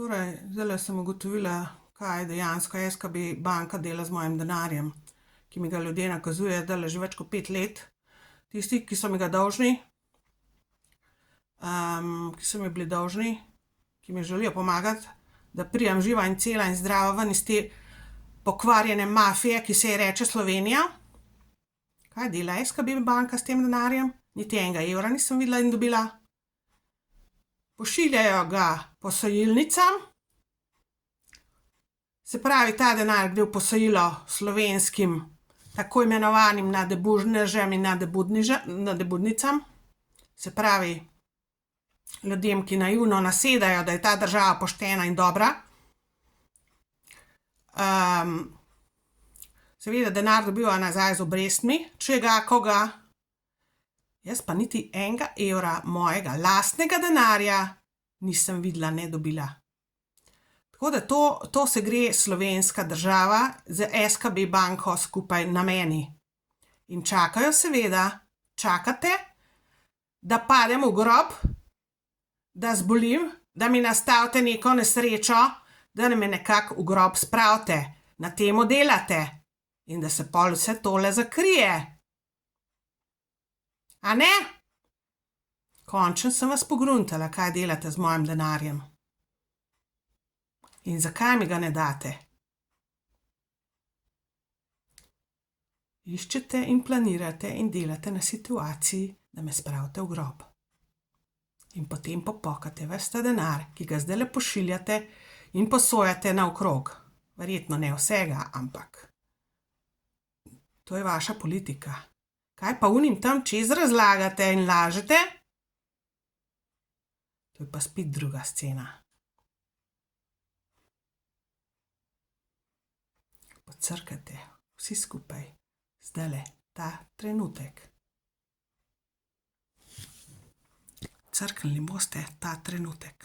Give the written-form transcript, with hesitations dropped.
Torej, zdajle sem ugotovila, kaj dejansko SKB banka dela z mojim denarjem, ki mi ga ljudje nakazujejo zdajle že več kot 5 let. Tisti, ki so mi ga dolžni, ki so mi bili dolžni, ki mi želijo pomagati, da pridem živa in cela in zdrava ven iz te pokvarjene mafije, ki se ji reče Slovenija. Kaj dela SKB banka s tem denarjem? Niti enega evra nisem videla in dobila. Pošiljajo ga posojilnicam, se pravi, ta denar gre v posojilo slovenskim tako imenovanim nadebužnežem in nadebudnicam, se pravi, ljudem, ki naivno nasedajo, da je ta država poštena in dobra. Seveda denar dobivajo nazaj z obrestmi, če ga koga. Jaz pa niti enega evra mojega lastnega denarja nisem videla, ne dobila. Tako da to se gre slovenska država z SKB banko skupaj na meni. In čakajo seveda, čakate, da padem v grob, da zbolim, da mi nastavite neko nesrečo, da me nekako v grob spravite. Na temu delate. In da se pol vse tole zakrije. A ne? Končno sem vas pogruntala, kaj delate z mojim denarjem. In zakaj mi ga ne date? Iščete in planirate in delate na situaciji, da me spravite v grob. In potem popokate ves ta denar, ki ga zdajle pošiljate in posojate naokrog. Verjetno ne vsega, ampak to je vaša politika. Kaj pa unim tam čez razlagate in lažete? To je pa spet druga scena. Pocrkajte vsi skupaj, zdajle, ta trenutek. Crknili boste ta trenutek.